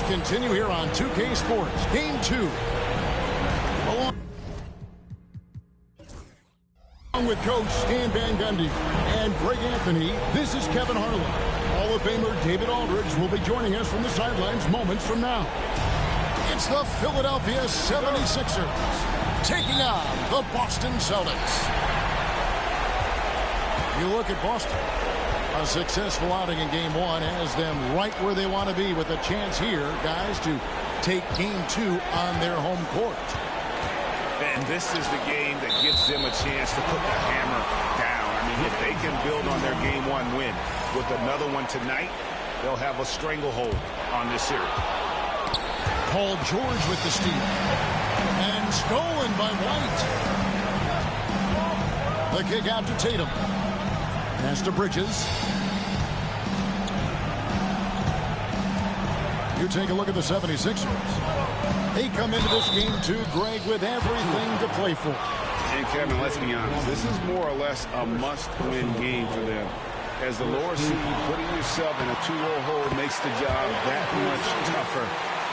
Continue here on 2K Sports. Game 2. Along with Coach Stan Van Gundy and Greg Anthony, this is Kevin Harlan. Hall of Famer David Aldridge will be joining us from the sidelines moments from now. It's the Philadelphia 76ers taking on the Boston Celtics. You look at Boston. A successful outing in Game 1 has them right where they want to be with a chance here, guys, to take Game 2 on their home court. And this is the game that gives them a chance to put the hammer down. I mean, if they can build on their Game 1 win with another one tonight, they'll have a stranglehold on this series. Paul George with the steal. And stolen by White. The kick out to Tatum. Pass to Bridges. You take a look at the 76ers. They come into this game too, Greg, with everything to play for. And Kevin, let's be honest, this is more or less a must-win game for them. As the lower seed, putting yourself in a 2-0 hole makes the job that much tougher.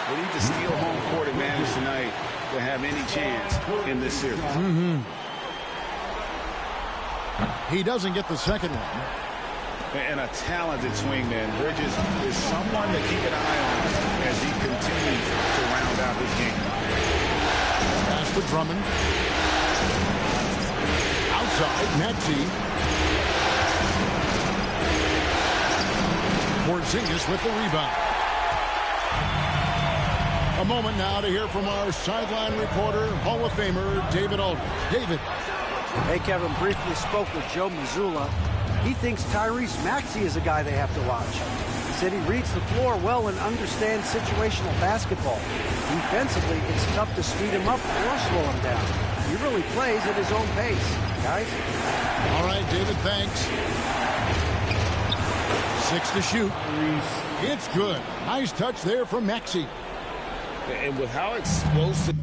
They need to steal home court advantage tonight to have any chance in this series. He doesn't get the second one. And a talented swingman. Bridges is someone to keep an eye on as he continues to round out his game. Pass to Drummond. Outside, Maxey. Porzingis with the rebound. A moment now to hear from our sideline reporter, Hall of Famer David Aldridge. David. Hey, Kevin, briefly spoke with Joe Mazzulla. He thinks Tyrese Maxey is a guy they have to watch. He said he reads the floor well and understands situational basketball. Defensively, it's tough to speed him up or slow him down. He really plays at his own pace, guys. All right, David, thanks. 6 to shoot. It's good. Nice touch there from Maxey. And with how explosive...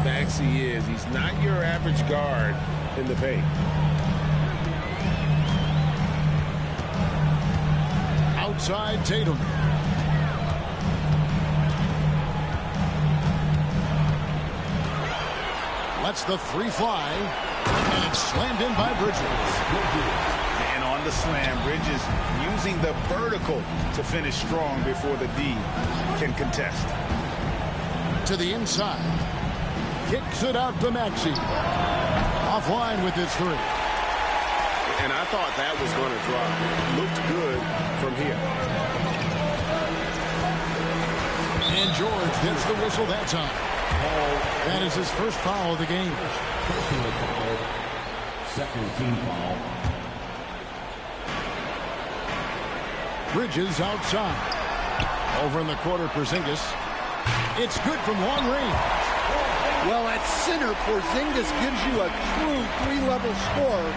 Maxey is. He's not your average guard in the paint. Outside Tatum. Lets the three fly. And it's slammed in by Bridges. And on the slam, Bridges using the vertical to finish strong before the D can contest. To the inside. Kicks it out to Maxey. Offline with his three. And I thought that was going to drop. Looked good from here. And George gets the whistle that time. That is his first foul of the game. Personal foul. Second team foul. Bridges outside. Over in the corner, Porzingis. It's good from long range. Well, at center, Porzingis gives you a true three-level scorer.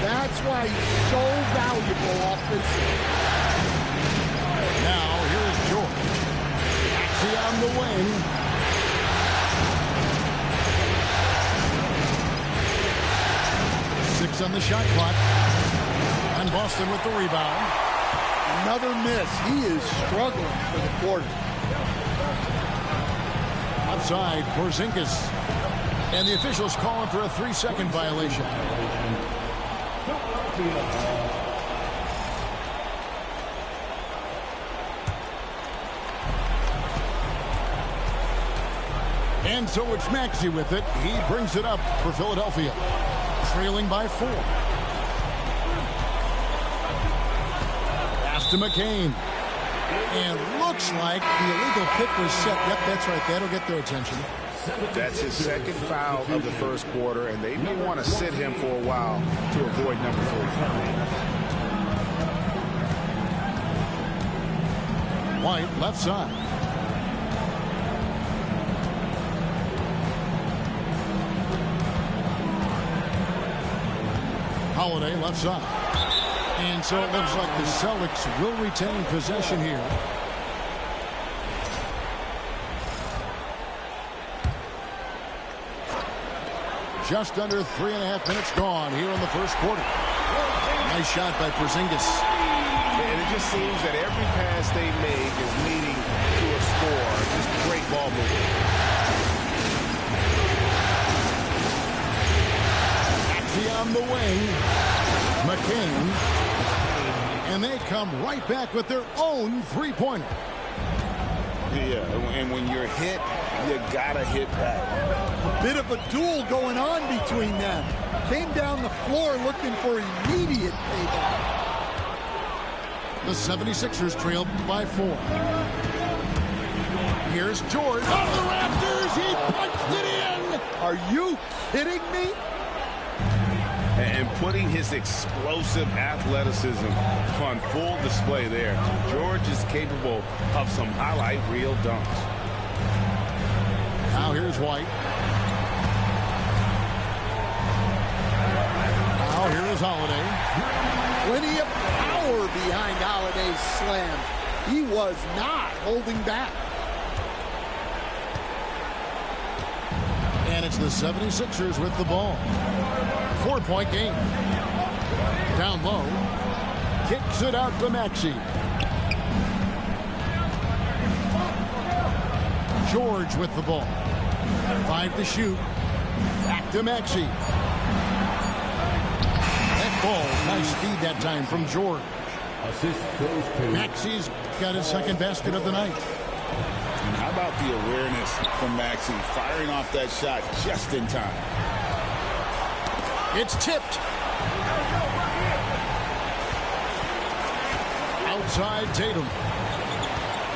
That's why he's so valuable offensively. Now, here is George. Maxey on the wing. Six on the shot clock. And Boston with the rebound. Another miss. He is struggling for the quarter. Outside, Porzingis. And the officials calling for a 3-second violation. And so it's Maxey with it. He brings it up for Philadelphia. Trailing by 4. Pass to McCain. And looks like the illegal pick was set. Yep, that's right. That'll get their attention. That's his second foul of the first quarter, and they may want to sit him for a while to avoid number 3. White, left side. Holiday, left side. And so it looks like the Celtics will retain possession here. Just under 3.5 minutes gone here in the first quarter. Nice shot by Porzingis. And it just seems that every pass they make is leading to a score. Just great ball movement. Maxey on the wing. McCain. And they come right back with their own three-pointer. Yeah, and when you're hit, you gotta hit back. A bit of a duel going on between them. Came down the floor looking for immediate payback. The 76ers trail by 4. Here's George. On the rafters, he punched it in. Are you kidding me? And putting his explosive athleticism on full display there. George is capable of some highlight reel dunks. Now here's White. Now here is Holiday. Plenty of power behind Holiday's slam. He was not holding back. And it's the 76ers with the ball. 4-point game. Down low. Kicks it out to Maxey. George with the ball. 5 to shoot. Back to Maxey. That ball, nice speed that time from George. Assist goes to Maxey's got his second basket of the night. And how about the awareness from Maxey, firing off that shot just in time. It's tipped. Outside Tatum.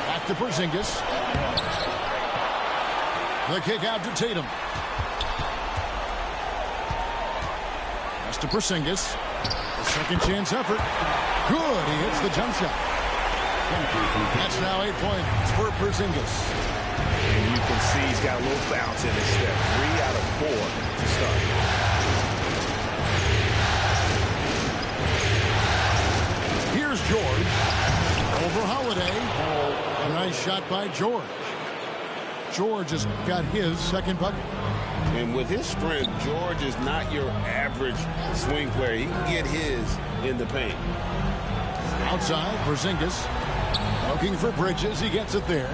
Back to Porzingis. The kick out to Tatum. Pass to Porzingis. A second chance effort. Good. He hits the jump shot. That's now 8 points for Porzingis. And you can see he's got a little bounce in his step. 3 out of 4 to start. Here's George. Over Holiday. A nice shot by George. George has got his second bucket. And with his strength, George is not your average swing player. He can get his in the paint. Outside, Porzingis. Looking for Bridges. He gets it there.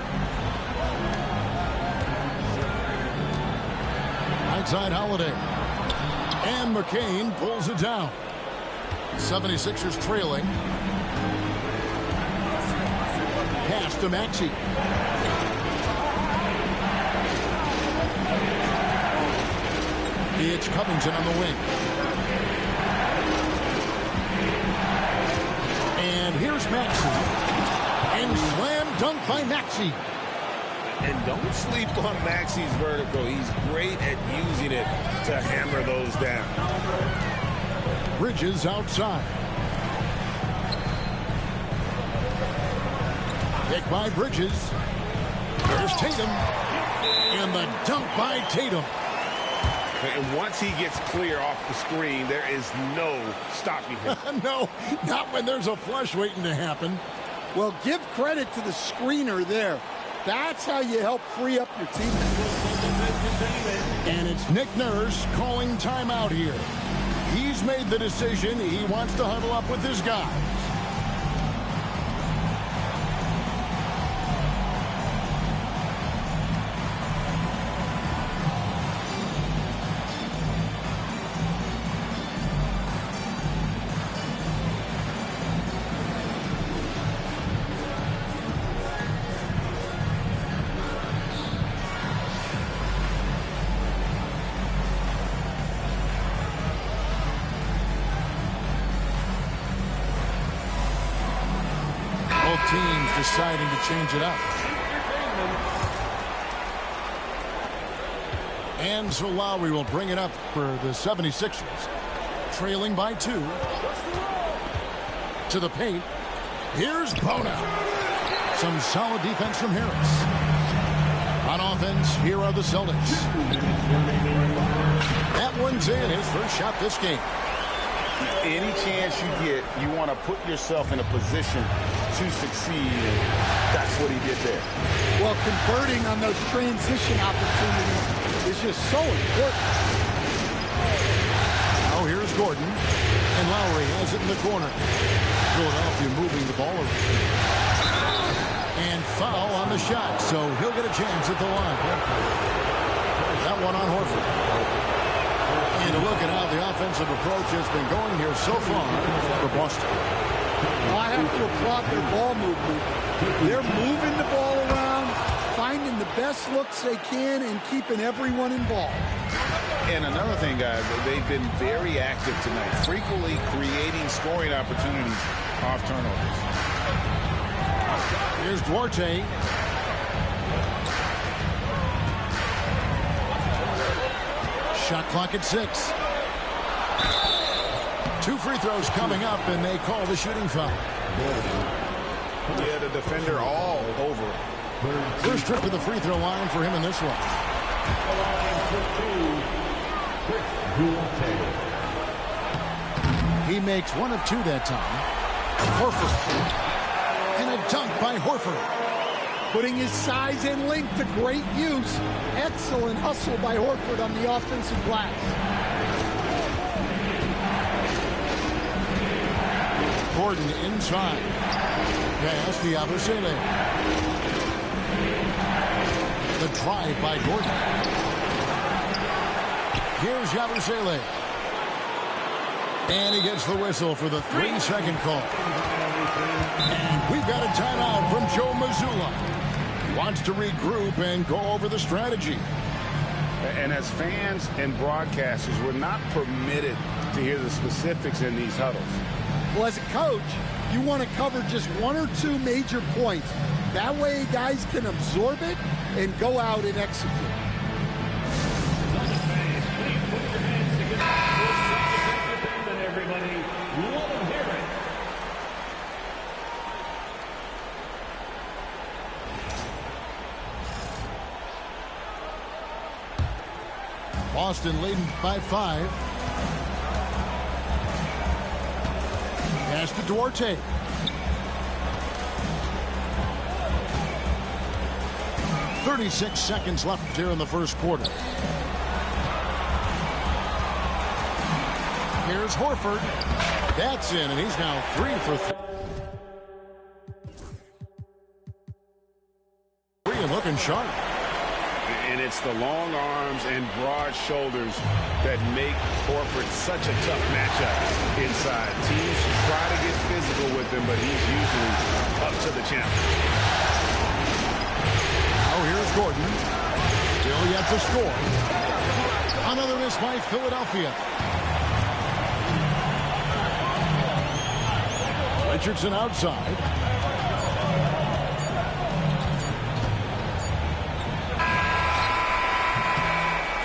Outside Holiday. And McCain pulls it down. 76ers trailing. Pass to Maxey. It's Covington on the wing. And here's Maxey. And slam dunk by Maxey. And don't sleep on Maxi's vertical. He's great at using it to hammer those down. Bridges outside. Pick by Bridges. There's Tatum. And the dunk by Tatum. And once he gets clear off the screen, there is no stopping him. No, not when there's a flush waiting to happen. Well, give credit to the screener there. That's how you help free up your team. And it's Nick Nurse calling timeout here. He's made the decision. He wants to huddle up with his guys. Teams deciding to change it up. And so Lowry will bring it up for the 76ers. Trailing by 2. To the paint. Here's Bona. Some solid defense from Harris. On offense, here are the Celtics. That one's in, his first shot this game. Any chance you get, you want to put yourself in a position to succeed, and that's what he did there. Well, converting on those transition opportunities is just so important. Now here's Gordon, and Lowry has it in the corner. Philadelphia moving the ball around. And foul on the shot, so he'll get a chance at the line. That one on Horford. And look at how the offensive approach has been going here so far for Boston. I have to applaud their ball movement. They're moving the ball around, finding the best looks they can, and keeping everyone involved. And another thing, guys, they've been very active tonight, frequently creating scoring opportunities off turnovers. Here's Duarte. Shot clock at 6. 2 free throws coming up, and they call the shooting foul. Yeah, the defender all over. First trip to the free throw line for him in this one. He makes 1 of 2 that time. Horford. And a dunk by Horford. Putting his size and length to great use. Excellent hustle by Horford on the offensive glass. Gordon inside. Pass to Yabusele. The drive by Gordon. Here's Yabusele. And he gets the whistle for the 3-second call. And we've got a timeout from Joe Mazzulla. He wants to regroup and go over the strategy. And as fans and broadcasters, we're not permitted to hear the specifics in these huddles. Well, as a coach, you want to cover just 1 or 2 major points. That way guys can absorb it and go out and execute. Boston leading by 5. Pass to Duarte. "36 seconds left here in the first quarter. Here's Horford. That's in, and he's now 3 for 3 and looking sharp. And it's the long arms and broad shoulders that make Horford such a tough matchup inside. Teams try to get physical with him, but he's usually up to the challenge. Oh, here's Gordon. Still yet to score. Another miss by Philadelphia. Richardson outside.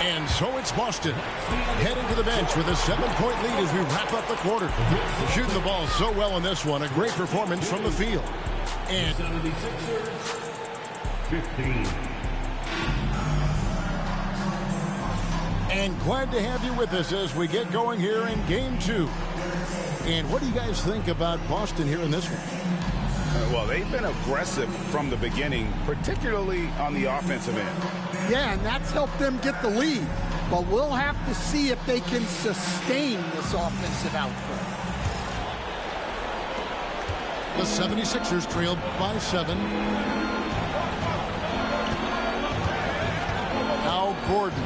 And so it's Boston heading to the bench with a 7-point lead as we wrap up the quarter. Shooting the ball so well in this one. A great performance from the field. And 15. And glad to have you with us as we get going here in Game 2. And what do you guys think about Boston here in this one? Well, they've been aggressive from the beginning, particularly on the offensive end. Yeah, and that's helped them get the lead. But we'll have to see if they can sustain this offensive output. The 76ers trailed by 7. Now Gordon.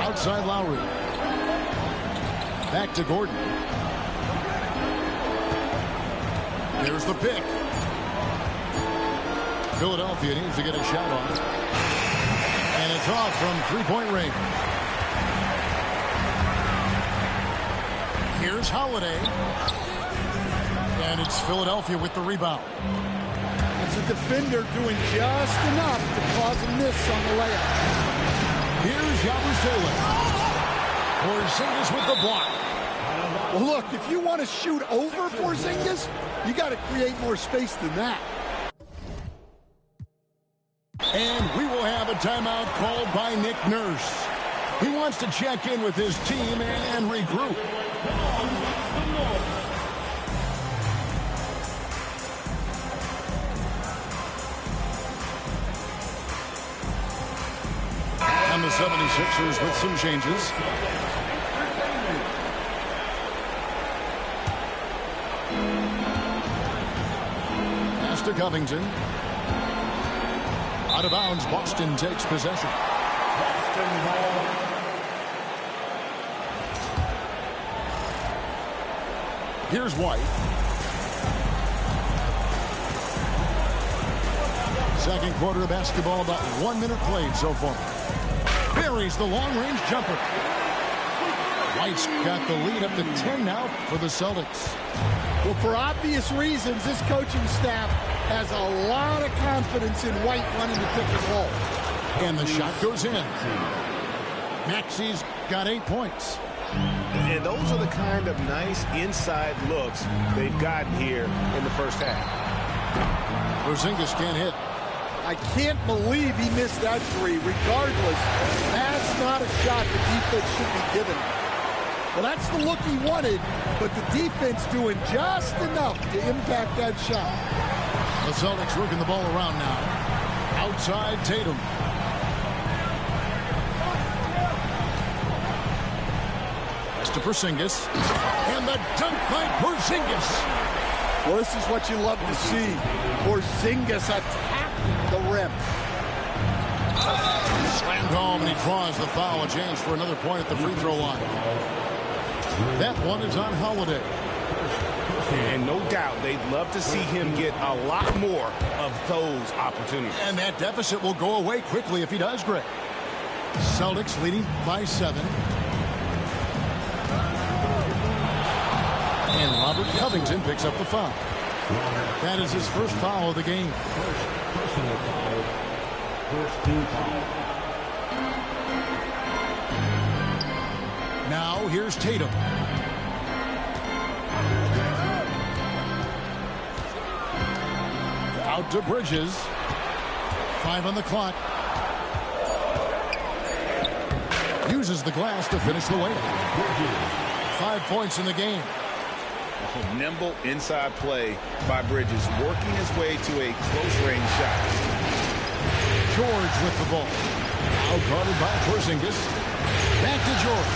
Outside Lowry. Back to Gordon. Here's the pick. Philadelphia needs to get a shot on it. And it's off from three-point range. Here's Holiday. And it's Philadelphia with the rebound. It's a defender doing just enough to cause a miss on the layup. Here's Yabusele. Porzingis with the block. Well, look, if you want to shoot over Porzingis, you got to create more space than that. And we will have a timeout called by Nick Nurse. He wants to check in with his team and regroup. And the 76ers with some changes. Pass to Covington. Out of bounds, Boston takes possession. Here's White. Second quarter of basketball, about 1 minute played so far. Buries the long-range jumper. White's got the lead up to 10 now for the Celtics. Well, for obvious reasons, this coaching staff has a lot of confidence in White running the pick and roll. And the shot goes in. Maxi's got 8 points. And those are the kind of nice inside looks they've gotten here in the first half. Porzingis can't hit. I can't believe he missed that three. Regardless, that's not a shot the defense should be giving him. Well, that's the look he wanted, but the defense doing just enough to impact that shot. The Celtics working the ball around now. Outside Tatum. Pass to Porzingis. And the dunk by Porzingis. Well, this is what you love to see. Porzingis attacking the rim. Slammed home, and he draws the foul. A chance for another point at the free throw line. That one is on Holiday. And no doubt they'd love to see him get a lot more of those opportunities. And that deficit will go away quickly if he does, Greg. Celtics leading by 7. And Robert Covington picks up the foul. That is his first foul of the game. Personal foul. First team foul. Now here's Tatum. Out to Bridges. 5 on the clock. Uses the glass to finish the layup. 5 points in the game. Nimble inside play by Bridges, working his way to a close-range shot. George with the ball. Out guarded by Porzingis. Back to George.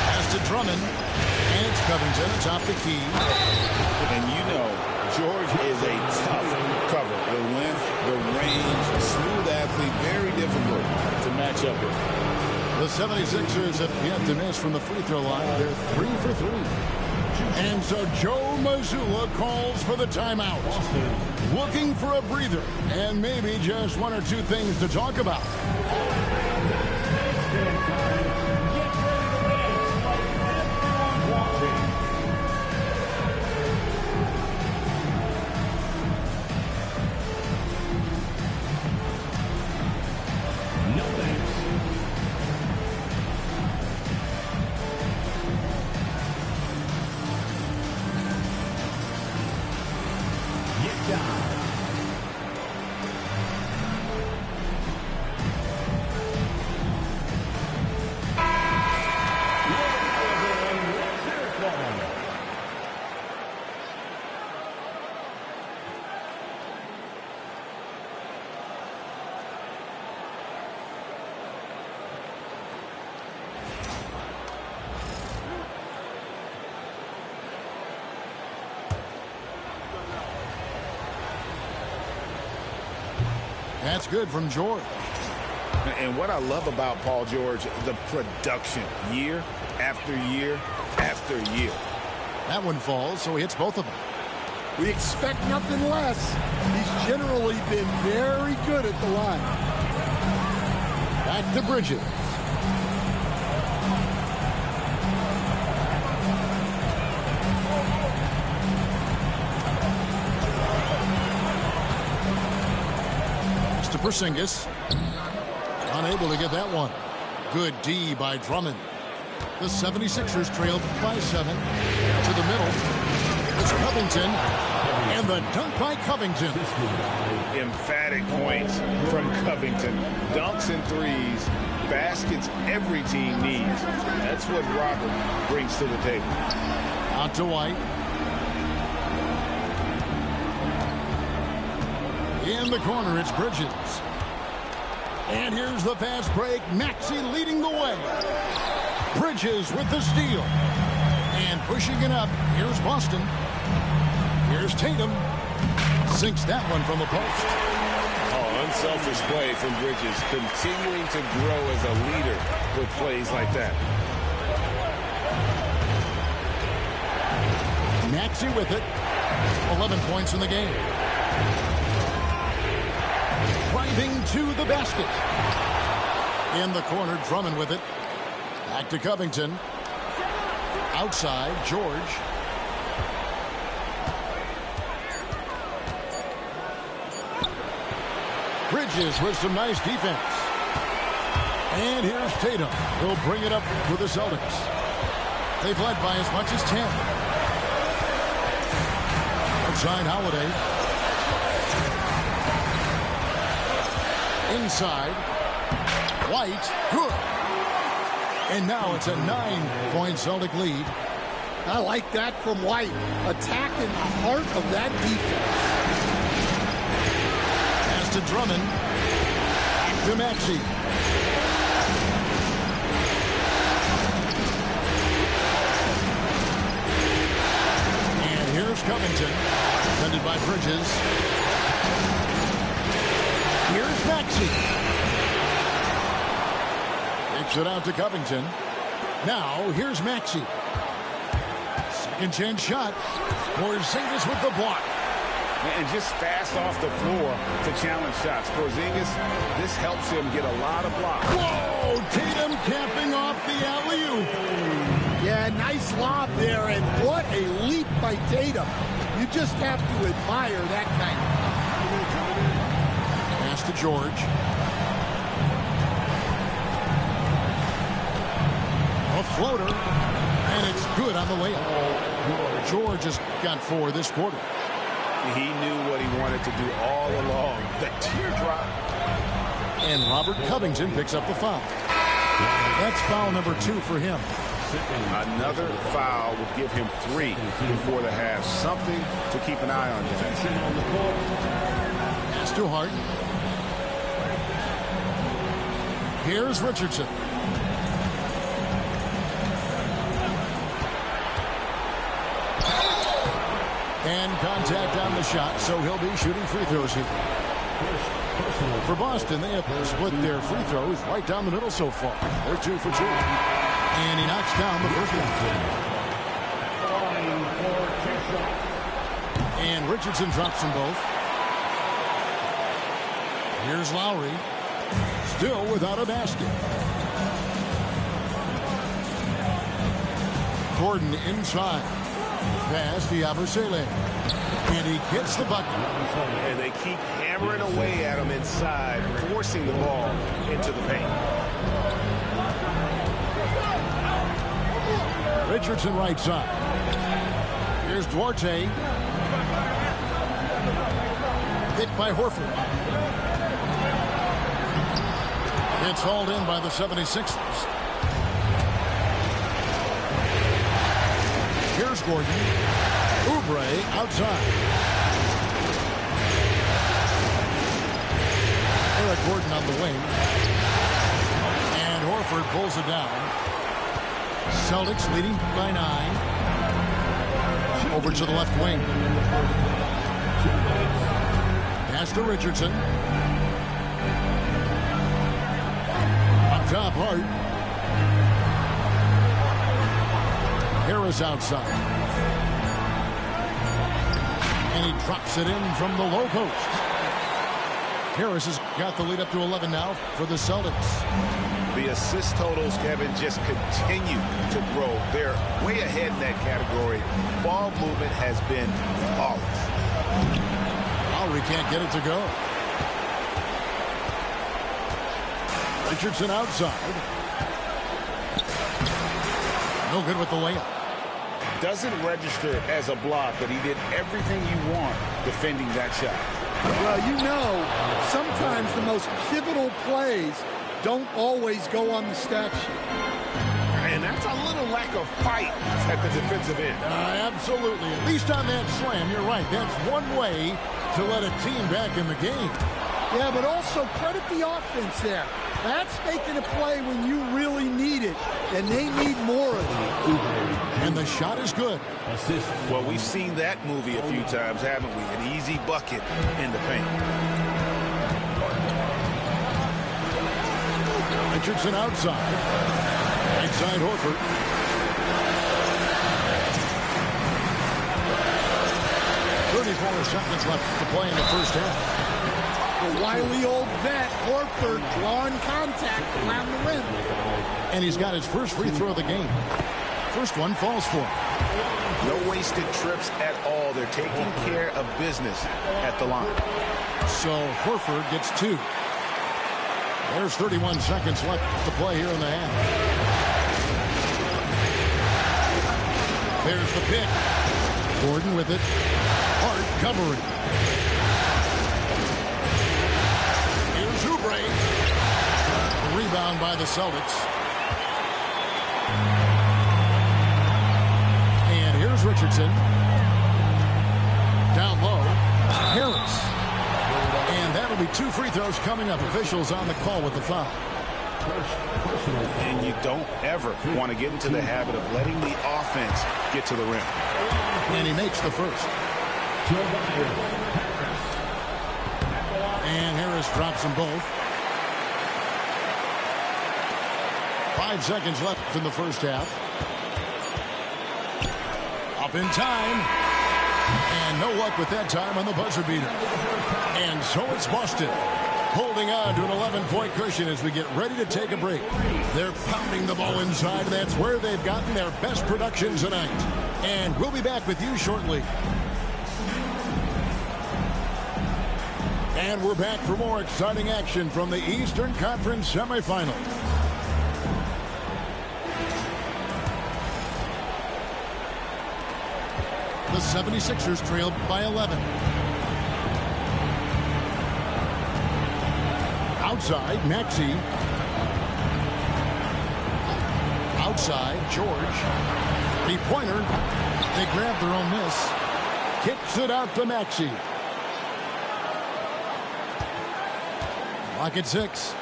Pass to Drummond. And it's Covington atop the key. And you know, George is a tough cover. The length, the range, smooth athlete, very difficult to match up with. The 76ers have yet to miss from the free throw line. They're 3 for 3. And so Joe Mazzulla calls for the timeout. Looking for a breather and maybe just 1 or 2 things to talk about. down. That's good from George. And what I love about Paul George, the production, year after year after year. That one falls, so he hits both of them. We expect nothing less. He's generally been very good at the line. Back to Bridges. To Porzingis. Unable to get that one. Good D by Drummond. The 76ers trailed by 7. To the middle. It's Covington. And the dunk by Covington. Emphatic points from Covington. Dunks and threes. Baskets every team needs. That's what Robert brings to the table. Out to White. In the corner, it's Bridges. And here's the fast break. Maxey leading the way. Bridges with the steal. And pushing it up. Here's Boston. Here's Tatum. Sinks that one from the post. Oh, unselfish play from Bridges. Continuing to grow as a leader with plays like that. Maxey with it. 11 points in the game. Driving to the basket. In the corner, Drummond with it. Back to Covington. Outside, George. Bridges with some nice defense. And here's Tatum. He'll bring it up for the Celtics. They've led by as much as 10. Outside, Holiday. Inside. White. Good. And now it's a 9-point Celtic lead. I like that from White. Attacking the heart of that defense. Pass to Drummond. Back to Maxey. And here's Covington. Defended by Bridges. Here's Maxey. Takes it out to Covington. Now, here's Maxey. Second chance shot. Porzingis with the block. And just fast off the floor to challenge shots. Porzingis, this helps him get a lot of blocks. Whoa! Tatum capping off the alley-oop. Yeah, nice lob there, and what a leap by Tatum. You just have to admire that kind of pass to George. A floater, and it's good on the way up. George has got 4 this quarter. He knew what he wanted to do all along. The teardrop. And Robert Covington picks up the foul. That's foul number 2 for him. Another foul would give him 3 before the half. Something to keep an eye on today. Pass to Hart. Here's Richardson. And contact on the shot, so he'll be shooting free throws here. For Boston, they have split their free throws right down the middle so far. They're 2 for 2. And he knocks down the first one. And Richardson drops them both. Here's Lowry. Still without a basket. Gordon inside. Pass to Yabusele. And he gets the bucket. And they keep hammering away at him inside, forcing the ball into the paint. Richardson right side. Here's Duarte. Hit by Horford. It's hauled in by the 76ers. Here's Gordon. Oubre outside. Eric Gordon on the wing. And Horford pulls it down. Celtics leading by 9. Over to the left wing. Pass to Richardson. Up top, Hart. Harris outside. And he drops it in from the low post. Harris has got the lead up to 11 now for the Celtics. The assist totals, Kevin, just continue to grow. They're way ahead in that category. Ball movement has been flawless. Lowry can't get it to go. Richardson outside. No good with the layup. Doesn't register as a block, but he did everything you want defending that shot. Well, you know, sometimes the most pivotal plays don't always go on the stat sheet. And that's a little lack of fight at the defensive end. Absolutely. At least on that slam, you're right. That's one way to let a team back in the game. Yeah, but also credit the offense there. That's making a play when you really need it, and they need more of it. And the shot is good. Well, we've seen that movie a few times, haven't we? An easy bucket in the paint. Richardson outside. Inside Horford. .34 seconds left to play in the first half. The wily old vet, Horford, drawing contact around the rim. And he's got his first free throw of the game. First one falls for him. No wasted trips at all. They're taking care of business at the line. So Horford gets 2. There's 31 seconds left to play here in the half. There's the pick. Gordon with it. Hart covering. Here's Oubre. Rebound by the Celtics. And here's Richardson. Down low. Harris. And that'll be 2 free throws coming up. Officials on the call with the foul. And you don't ever want to get into the habit of letting the offense get to the rim. And he makes the first. And Harris drops them both. 5 seconds left in the first half. Up in time. And no luck with that time on the buzzer beater. And so it's Boston holding on to an 11-point cushion as we get ready to take a break. They're pounding the ball inside, and that's where they've gotten their best production tonight. And we'll be back with you shortly. And we're back for more exciting action from the Eastern Conference semifinal. The 76ers trailed by 11. Outside, Maxey. Outside, George. Three-pointer. They grab their own miss. Kicks it out to Maxey. Clock at 6.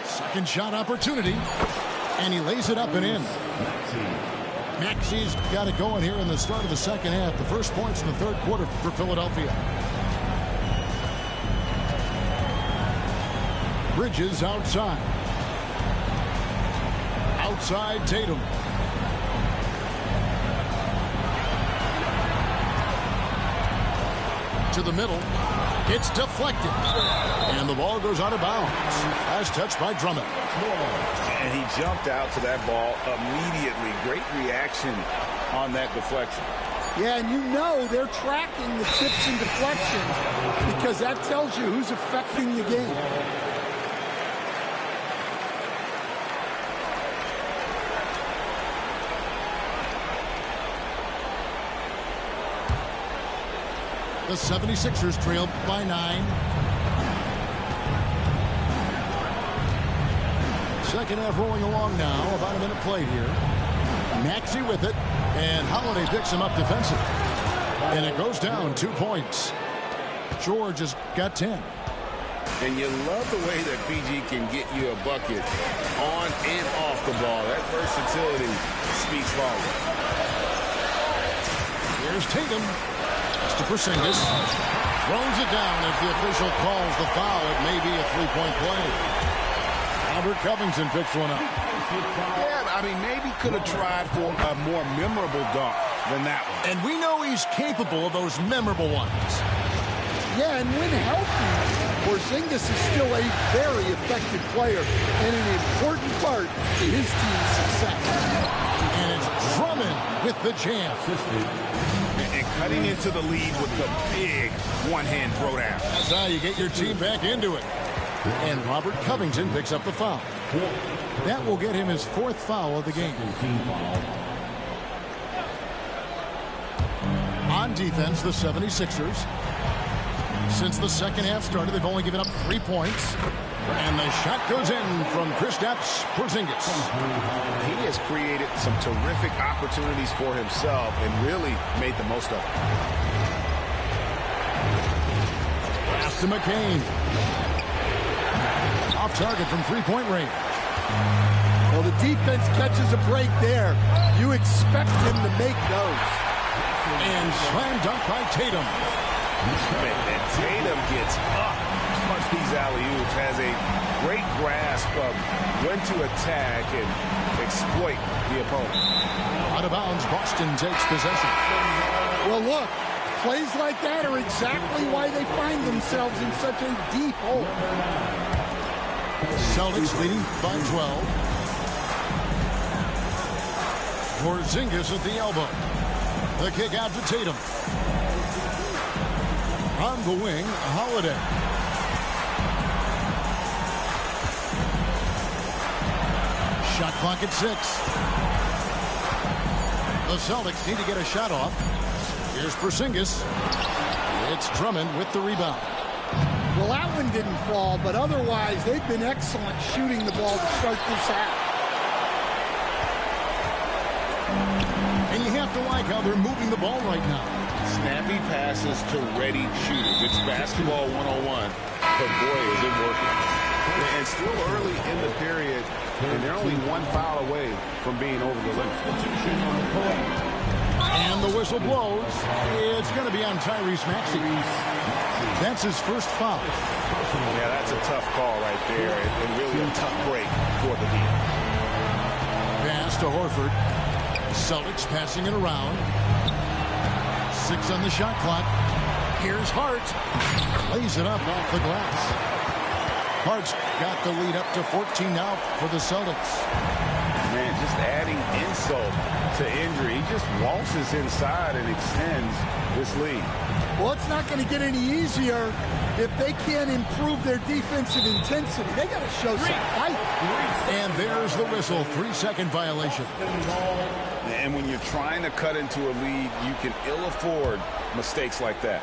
Second shot opportunity. And he lays it up and in. Maxey's got it going here in the start of the second half. The first points in the third quarter for Philadelphia. Bridges outside. Outside Tatum. To the middle. It's deflected. And the ball goes out of bounds. Last touch by Drummond. And he jumped out to that ball immediately. Great reaction on that deflection. Yeah, and you know they're tracking the tips and deflections because that tells you who's affecting the game. The 76ers trail by 9. Second half rolling along now. About a minute played here. Maxey with it. And Holiday picks him up defensively. And it goes down 2 points. George has got 10. And you love the way that PG can get you a bucket on and off the ball. That versatility speaks volumes. Here's Tatum. It's to Porzingis. Throws it down as the official calls the foul. It may be a three-point play. Robert Covington picks one up. Yeah, I mean, maybe could have tried for a more memorable dunk than that one. And we know he's capable of those memorable ones. Yeah, and when healthy, Porzingis is still a very effective player and an important part to his team's success. And it's Drummond with the jam. And cutting into the lead with the big one-hand throwdown. That's how you get your team back into it. And Robert Covington picks up the foul. That will get him his 4th foul of the game. On defense, the 76ers. Since the second half started, they've only given up 3 points. And the shot goes in from Kristaps Porzingis. He has created some terrific opportunities for himself and really made the most of it. Pass to McCain. Off target from three-point range. Well, the defense catches a break there. You expect him to make those. And slam dunk by Tatum. And Tatum gets up, punch these alley-oops, has a great grasp of when to attack and exploit the opponent. Out of bounds, Boston takes possession. Well, look, plays like that are exactly why they find themselves in such a deep hole. Celtics leading by 12. Porzingis at the elbow. The kick out to Tatum. On the wing, Holiday. Shot clock at 6. The Celtics need to get a shot off. Here's Porzingis. It's Drummond with the rebound. Well, that one didn't fall, but otherwise they've been excellent shooting the ball to start this half. And you have to like how they're moving the ball right now. Snappy passes to ready shooters. It's basketball 101, but boy, is it working. And still early in the period, and they're only 1 foul away from being over the limit. And the whistle blows. It's going to be on Tyrese Maxey. That's his first foul. Yeah, that's a tough call right there, and really a tough break for the Heat. Pass to Horford. Celtics passing it around. 6 on the shot clock. Here's Hart. Lays it up off the glass. Hart's got the lead up to 14 now for the Celtics. Man, just adding insult to injury. He just waltzes inside and extends this lead. Well, it's not going to get any easier if they can't improve their defensive intensity. They got to show some fight. And there's the whistle. 3-second violation. And when you're trying to cut into a lead, you can ill afford mistakes like that.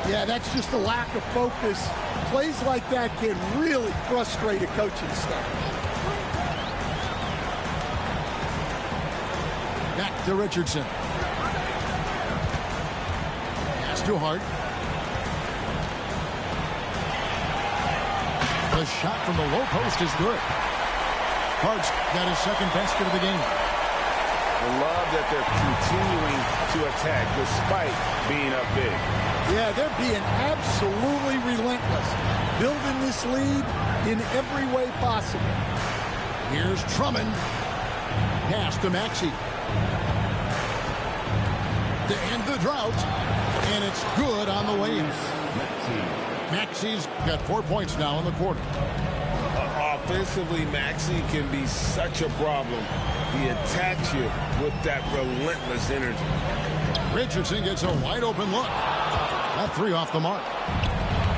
Yeah, that's just a lack of focus. Plays like that can really frustrate a coaching staff. Back to Richardson. Pass to Hart. The shot from the low post is good. Hart's got his second basket of the game. I love that they're continuing to attack despite being up big. Yeah, they're being absolutely relentless. Building this lead in every way possible. Here's Drummond. Pass to Maxey. To end the drought. And it's good on the way in. Maxey's got 4 points now in the quarter. Offensively, Maxey can be such a problem. He attacks you with that relentless energy. Richardson gets a wide open look. That 3 off the mark.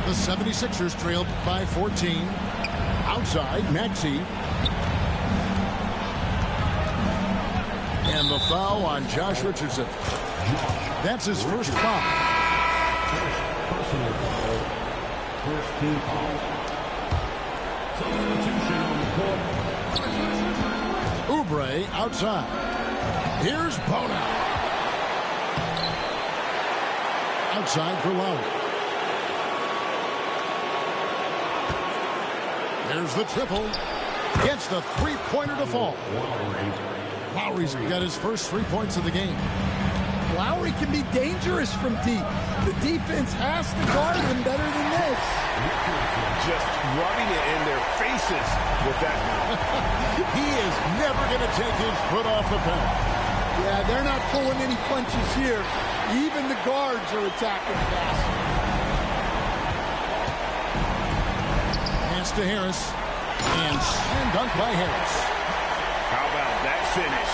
The 76ers trailed by 14. Outside, Maxey. And the foul on Josh Richardson. That's his first foul. personal foul. First team foul. Substitution on the court. Oubre outside. Here's Bona. Outside for Lowry. There's the triple. Gets the three-pointer to fall. Lowry's got his first 3 points of the game. Lowry can be dangerous from deep. The defense has to guard him better than this. Just rubbing it in their faces with that. He is never going to take his foot off the pedal. Yeah, they're not pulling any punches here. Even the guards are attacking the basket. Pass to Harris. And slam dunk by Harris. How about that finish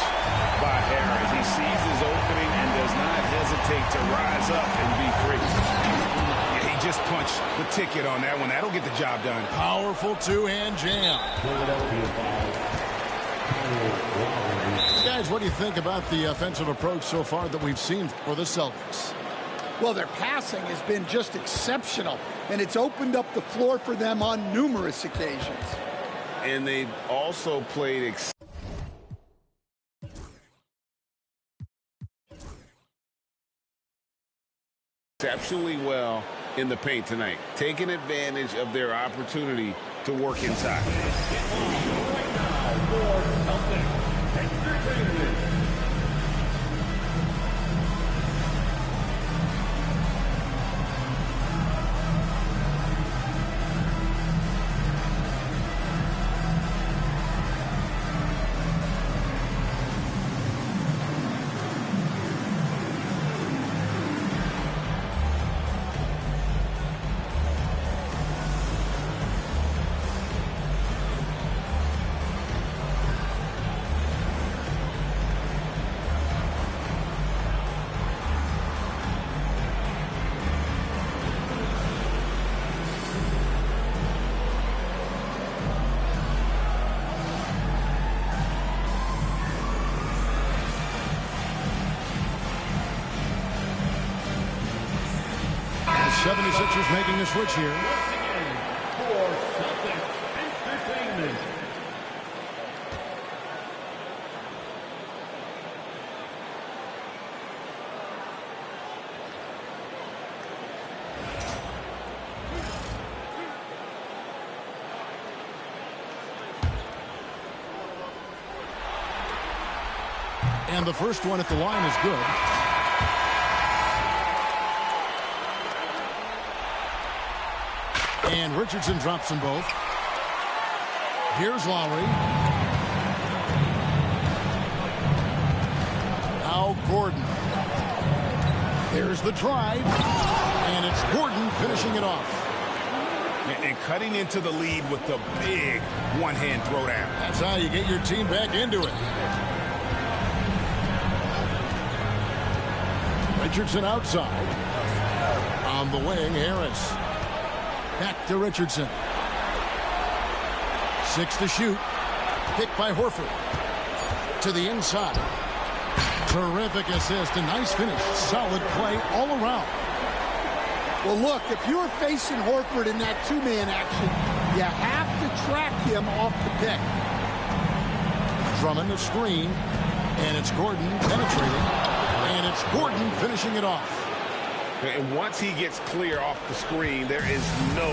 by Harris? He sees his opening and does not hesitate to rise up and be free. Yeah, he just punched the ticket on that one. That'll get the job done. Powerful two-hand jam. Guys, what do you think about the offensive approach so far that we've seen for the Celtics? Well, their passing has been just exceptional, and it's opened up the floor for them on numerous occasions. And they've also played exceptionally well in the paint tonight, taking advantage of their opportunity to work inside. The 76ers making the switch here. For Celtics Entertainment. And the first one at the line is good. And Richardson drops them both. Here's Lowry. Now Gordon. There's the drive. And it's Gordon finishing it off. And cutting into the lead with the big one-hand throwdown. That's how you get your team back into it. Richardson outside. On the wing, Harris. Back to Richardson. 6 to shoot. Picked by Horford. To the inside. Terrific assist. A nice finish. Solid play all around. Well, look, if you're facing Horford in that two-man action, you have to track him off the pick. Drummond the screen. And it's Gordon penetrating. And it's Gordon finishing it off. And once he gets clear off the screen, there is no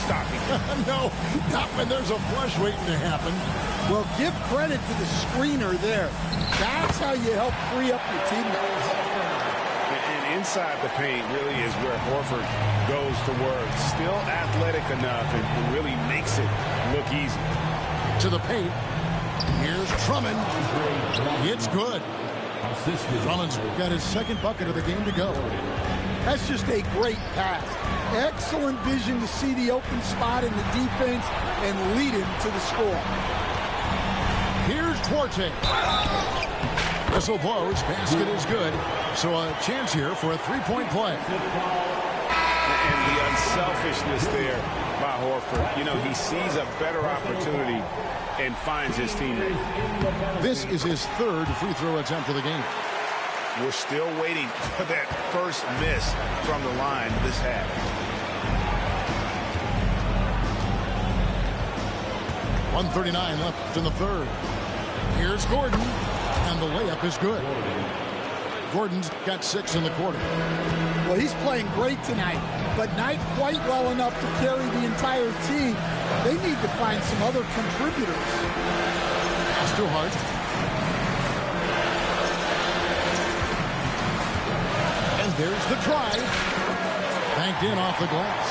stopping him. No, not when there's a flush waiting to happen. Well, give credit to the screener there. That's how you help free up your teammates. And inside the paint really is where Horford goes to work. Still athletic enough and really makes it look easy. To the paint. Here's Drummond. It's good. Drummond's got his second bucket of the game to go. That's just a great pass. Excellent vision to see the open spot in the defense and lead him to the score. Here's Duarte. Whistle blows. Basket is good. So a chance here for a three-point play. And the unselfishness there by Horford. You know, he sees a better opportunity and finds his teammate. This is his third free throw attempt of the game. We're still waiting for that first miss from the line this half. .139 left in the third. Here's Gordon, and the layup is good. Gordon's got 6 in the quarter. Well, he's playing great tonight, but not quite well enough to carry the entire team. They need to find some other contributors. That's too hard. And there's the drive. Banked in off the glass.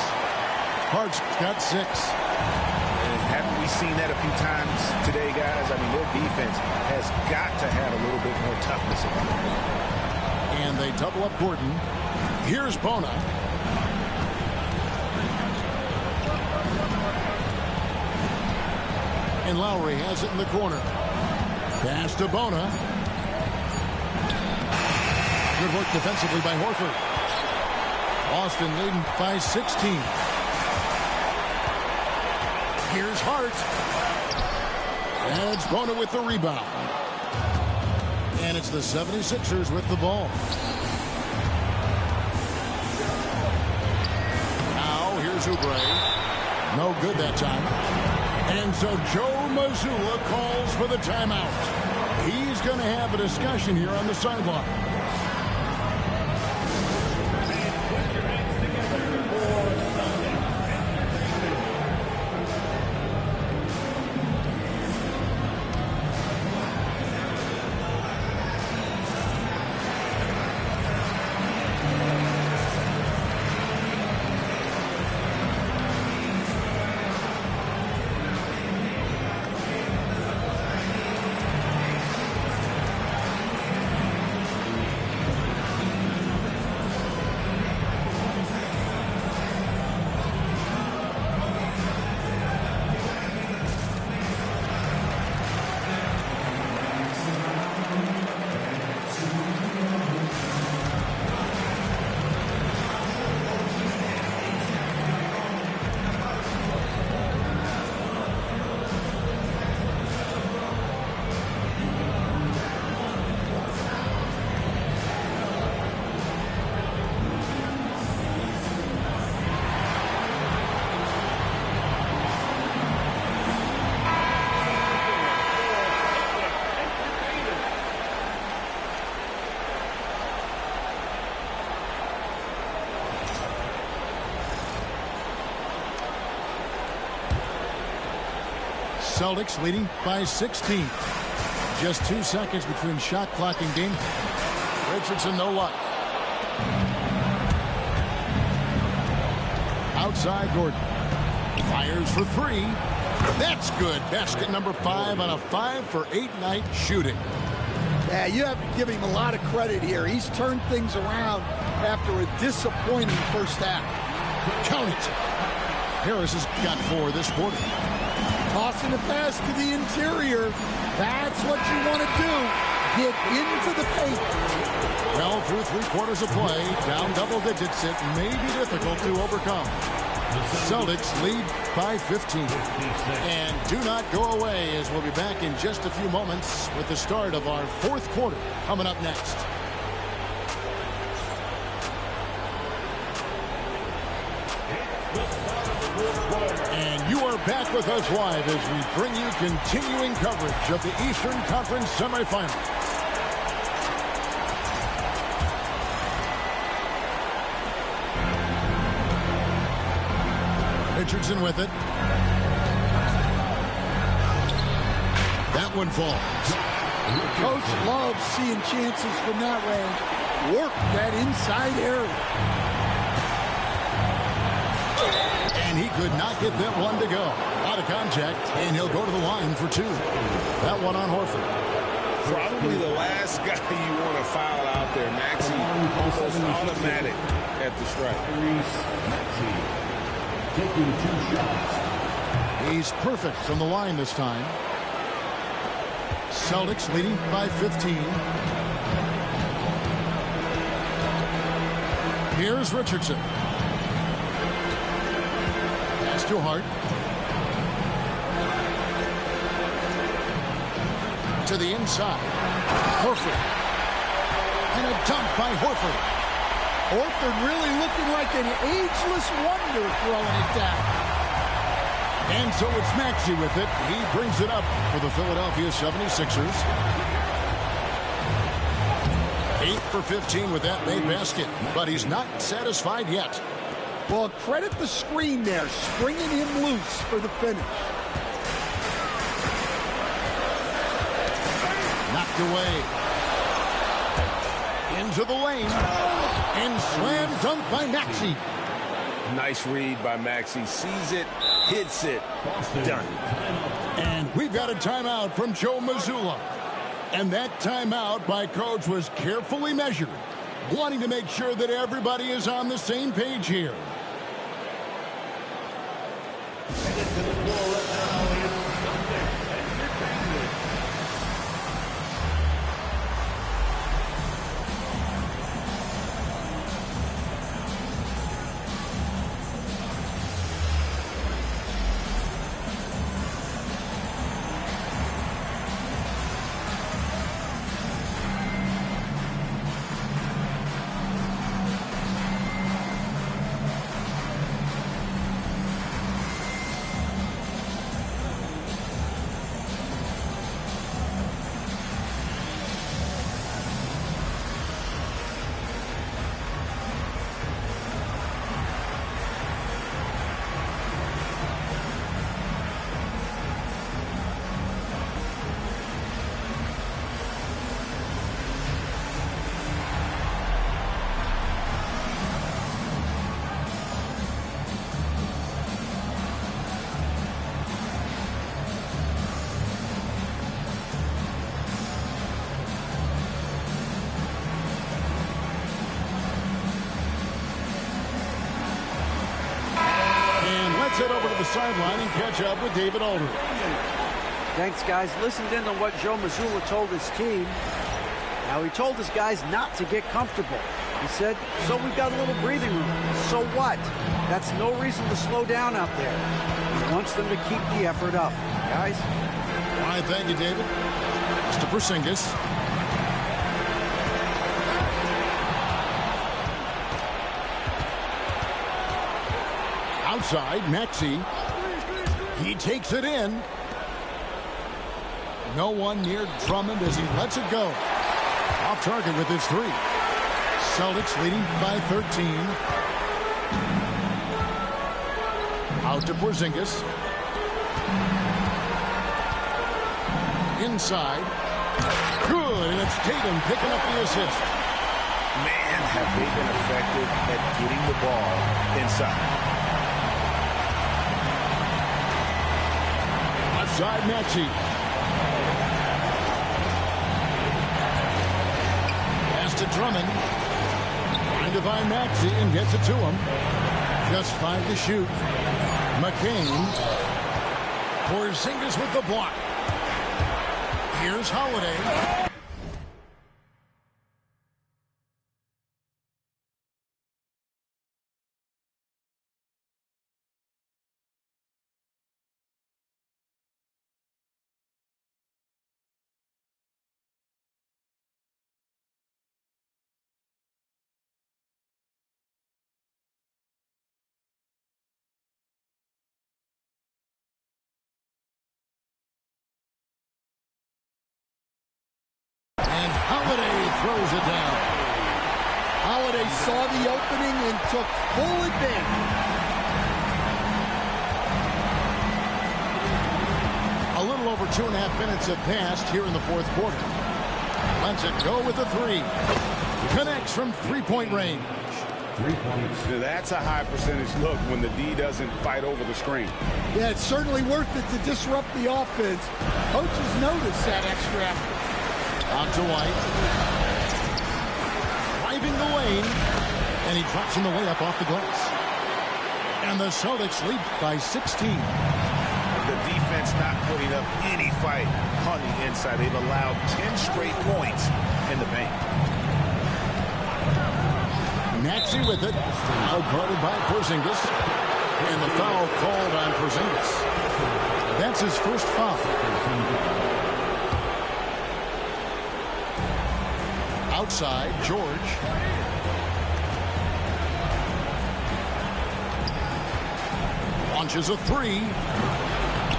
Hart's got 6. And haven't we seen that a few times today, guys? I mean, their defense has got to have a little bit more toughness about it. And they double up Gordon. Here's Bona. And Lowry has it in the corner. Pass to Bona. Good work defensively by Horford. Boston leading by 16. Here's Hart. Adds Bona with the rebound. And it's the 76ers with the ball. Now here's Oubre. No good that time. And so Joe Mazzulla calls for the timeout. He's going to have a discussion here on the sideline. Celtics leading by 16. Just 2 seconds between shot clock and game. Richardson, no luck. Outside Gordon. Fires for 3. That's good. Basket number 5 on a 5-for-8 night shooting. Yeah, you have to give him a lot of credit here. He's turned things around after a disappointing first half. Count it. Harris has got 4 this quarter. Tossing a pass to the interior. That's what you want to do. Get into the paint. Well, through 3/4 of play, down double digits, it may be difficult to overcome. Celtics lead by 15. And do not go away, as we'll be back in just a few moments with the start of our 4th quarter coming up next. And you are back with us live as we bring you continuing coverage of the Eastern Conference semifinal. Richardson with it. That one falls. Coach loves seeing chances from that range. Work that inside area. And he could not get that one to go. Out of contact, and he'll go to the line for 2. That one on Horford. Probably the last guy you want to foul out there. Maxey almost automatic at the strike. Maxey taking 2 shots. He's perfect from the line this time. Celtics leading by 15. Here's Richardson. Too hard. To the inside. Horford. And a dunk by Horford. Horford really looking like an ageless wonder throwing it down. And so it's Maxey with it. He brings it up for the Philadelphia 76ers. 8 for 15 with that made basket, but he's not satisfied yet. Well, credit the screen there, springing him loose for the finish. Knocked away. Into the lane. And slam dunk by Maxey. Nice read by Maxey. Sees it, hits it, done. And we've got a timeout from Joe Mazzulla. And that timeout by Coach was carefully measured, wanting to make sure that everybody is on the same page here. Head over to the sideline and catch up with David Aldridge. Thanks, guys. Listened in on what Joe Mazzulla told his team. Now, he told his guys not to get comfortable. He said, so we've got a little breathing room. So what? That's no reason to slow down out there. He wants them to keep the effort up. Guys? All right, thank you, David. Mr. Porzingis. Outside, Maxey. He takes it in. No one near Drummond as he lets it go. Off target with his three. Celtics leading by 13. Out to Porzingis. Inside. Good, and it's Tatum picking up the assist. Man, have they been effective at getting the ball inside. Side Maxey. Pass to Drummond. Trying to find Maxey and gets it to him. Just 5 to shoot. McCain. Porzingis with the block. Here's Holiday. Holiday throws it down. Holiday saw the opening and took full advantage. A little over 2.5 minutes have passed here in the fourth quarter. Lets it go with the three. Connects from three-point range. 3 points. That's a high percentage look when the D doesn't fight over the screen. Yeah, it's certainly worth it to disrupt the offense. Coaches notice that extra effort. Out to White. Driving the lane. And he drops in the layup off the glass. And the Celtics lead by 16. The defense not putting up any fight on the inside. They've allowed 10 straight points in the paint. Maxey with it. Now guarded by Porzingis. And the foul called on Porzingis. That's his first foul. Out outside. George. Launches a three.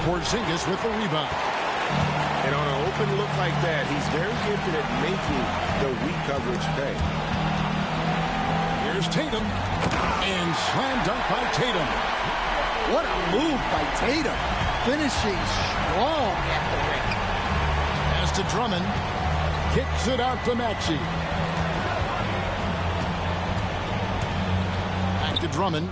Porzingis with the rebound. And on an open look like that, he's very gifted at making the weak coverage pay. Here's Tatum. And slam dunk by Tatum. What a move by Tatum. Finishing strong at the rim. Pass to Drummond. Kicks it out to Maxey. Back to Drummond.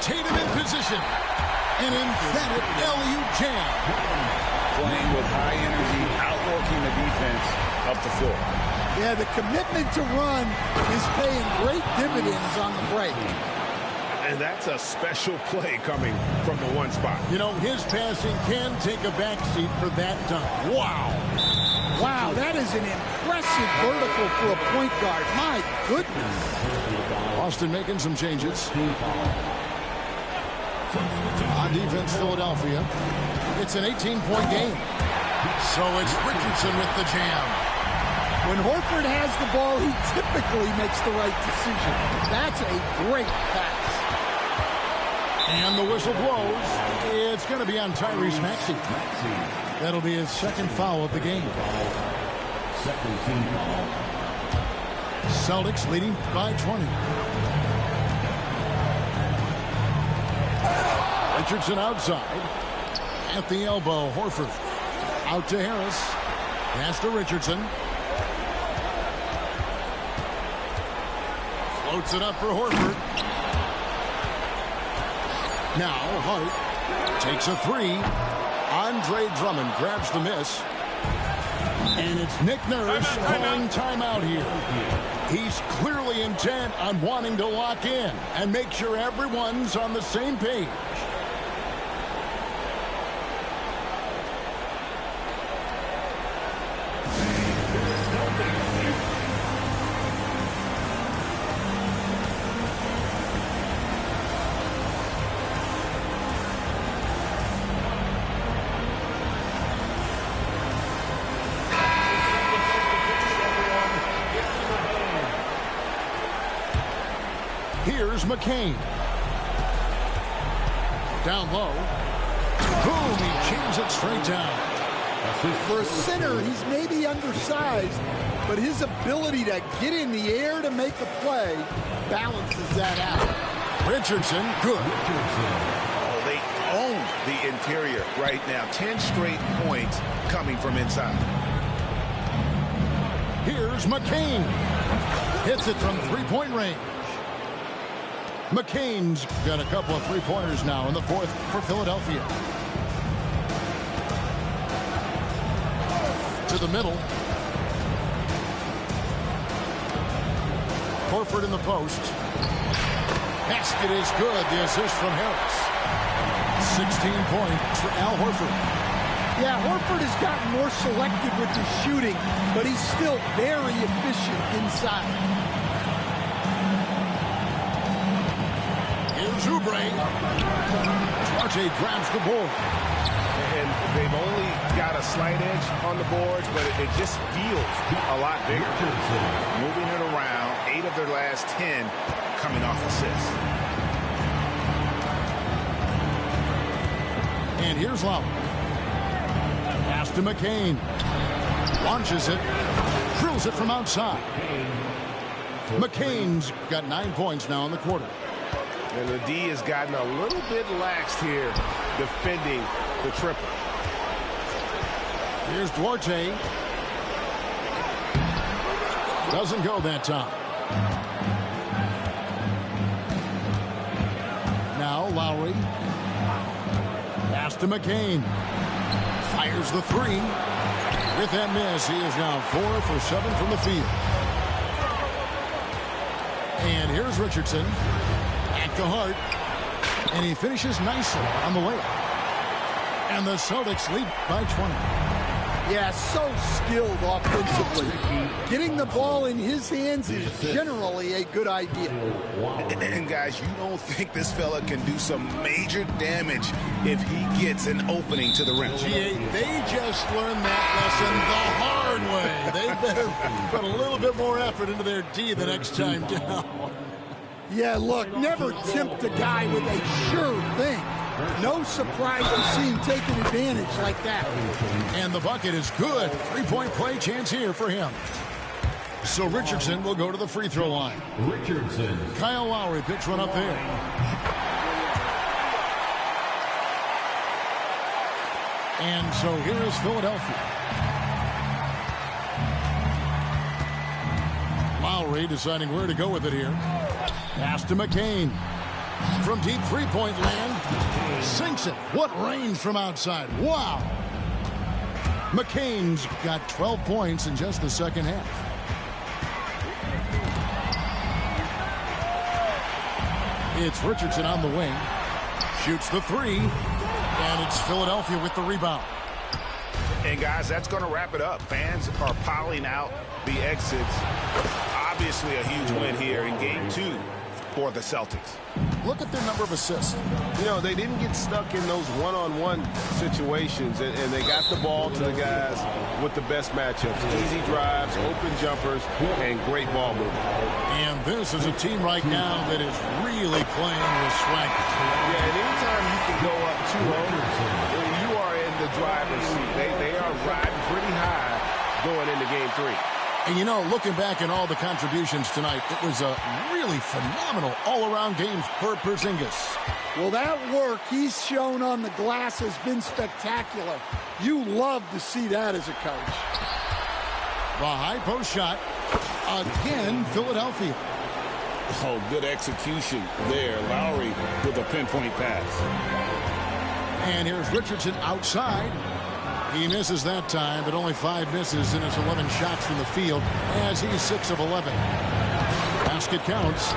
Tatum in position. An emphatic alley-oop jam. Playing with high energy, outworking the defense up the floor. Yeah, the commitment to run is paying great dividends on the break. And that's a special play coming from the one spot. You know, his passing can take a backseat for that dunk. Wow. Wow, that is an impressive vertical for a point guard. My goodness. Boston making some changes. On defense, Philadelphia. It's an 18-point game. So it's Richardson with the jam. When Horford has the ball, he typically makes the right decision. That's a great pass. And the whistle blows. It's going to be on Tyrese Maxey. That'll be his second foul of the game. Second team foul. Celtics leading by 20. Richardson outside. At the elbow, Horford. Out to Harris. Pass to Richardson. Floats it up for Horford. Now Hart takes a three. Andre Drummond grabs the miss. And it's Nick Nurse calling timeout here. He's clearly intent on wanting to lock in and make sure everyone's on the same page. Here's McCain. Down low. Boom, he jams it straight down. For a center, he's maybe undersized, but his ability to get in the air to make a play balances that out. Richardson, good. Oh, they own the interior right now. 10 straight points coming from inside. Here's McCain. Hits it from three-point range. McCain's got a couple of three-pointers now in the fourth for Philadelphia. To the middle. Horford in the post. Basket is good. The assist from Harris. 16 points for Al Horford. Yeah, Horford has gotten more selective with his shooting, but he's still very efficient inside. Here's Oubre. Duarte grabs the board. And they've only got a slight edge on the boards, but it just feels a lot bigger. Moving it around, 8 of their last 10 coming off assists. And here's Lowry. Pass to McCain. Launches it. Drills it from outside. McCain's got 9 points now in the quarter. And the D has gotten a little bit laxed here defending the triple. Here's Duarte. Doesn't go that time. Now Lowry. Pass to McCain. Fires the three. With that miss, he is now 4 for 7 from the field. And here's Richardson. Back to Hart. And he finishes nicely on the layup. And the Celtics lead by 20. Yeah, so skilled offensively. Getting the ball in his hands is generally a good idea. And guys, you don't think this fella can do some major damage if he gets an opening to the rim. They just learned that lesson the hard way. They better put a little bit more effort into their D the next time down. Yeah, look, never tempt a guy with a sure thing. No surprise to see him taking advantage like that. And the bucket is good. Three-point play chance here for him. So Richardson will go to the free throw line. Richardson. Kyle Lowry picks one up there. And so here is Philadelphia. Lowry deciding where to go with it here. Pass to McCain. From deep three-point land, sinks it. What range from outside. Wow. McCain's got 12 points in just the second half. It's Richardson on the wing. Shoots the three. And it's Philadelphia with the rebound. And guys, that's going to wrap it up. Fans are piling out the exits. Obviously a huge win here in Game 2 for the Celtics. Look at their number of assists. You know, they didn't get stuck in those one-on-one situations, and they got the ball to the guys with the best matchups. Easy drives, open jumpers, and great ball movement. And this is a team right now that is really playing with swag. Yeah, and anytime you can go up 2-0, you are in the driver's seat. They are riding pretty high going into Game 3. And, you know, looking back at all the contributions tonight, it was a really phenomenal all-around game for Porzingis. Well, that work he's shown on the glass has been spectacular. You love to see that as a coach. The high post shot. Again, Philadelphia. Oh, good execution there. Lowry with a pinpoint pass. And here's Richardson outside. He misses that time, but only 5 misses in his 11 shots from the field as he's 6 of 11. Basket counts.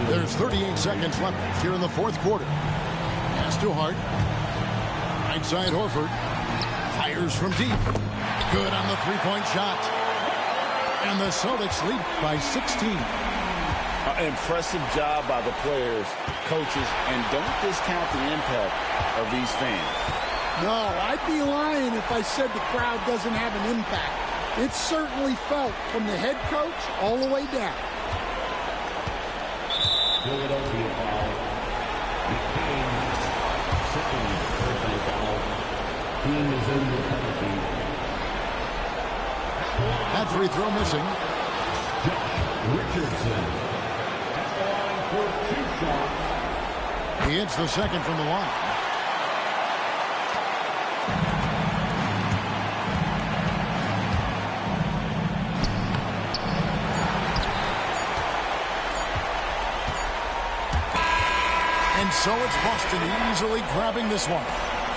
There's 38 seconds left here in the fourth quarter. Pass to Hart. Right side Horford. Fires from deep. Good on the three-point shot. And the Celtics lead by 16. Impressive job by the players, coaches, and don't discount the impact of these fans. No, I'd be lying if I said the crowd doesn't have an impact. It's certainly felt from the head coach all the way down. Philadelphia foul. McCain, second personal foul. Team is in the penalty. That free throw missing. Richardson. For 2 shots. He hits the second from the line. And so it's Boston easily grabbing this one.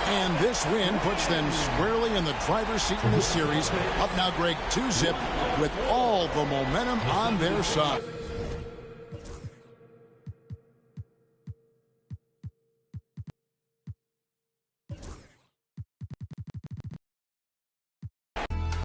And this win puts them squarely in the driver's seat in this series. Up now, Greg, 2-zip with all the momentum on their side.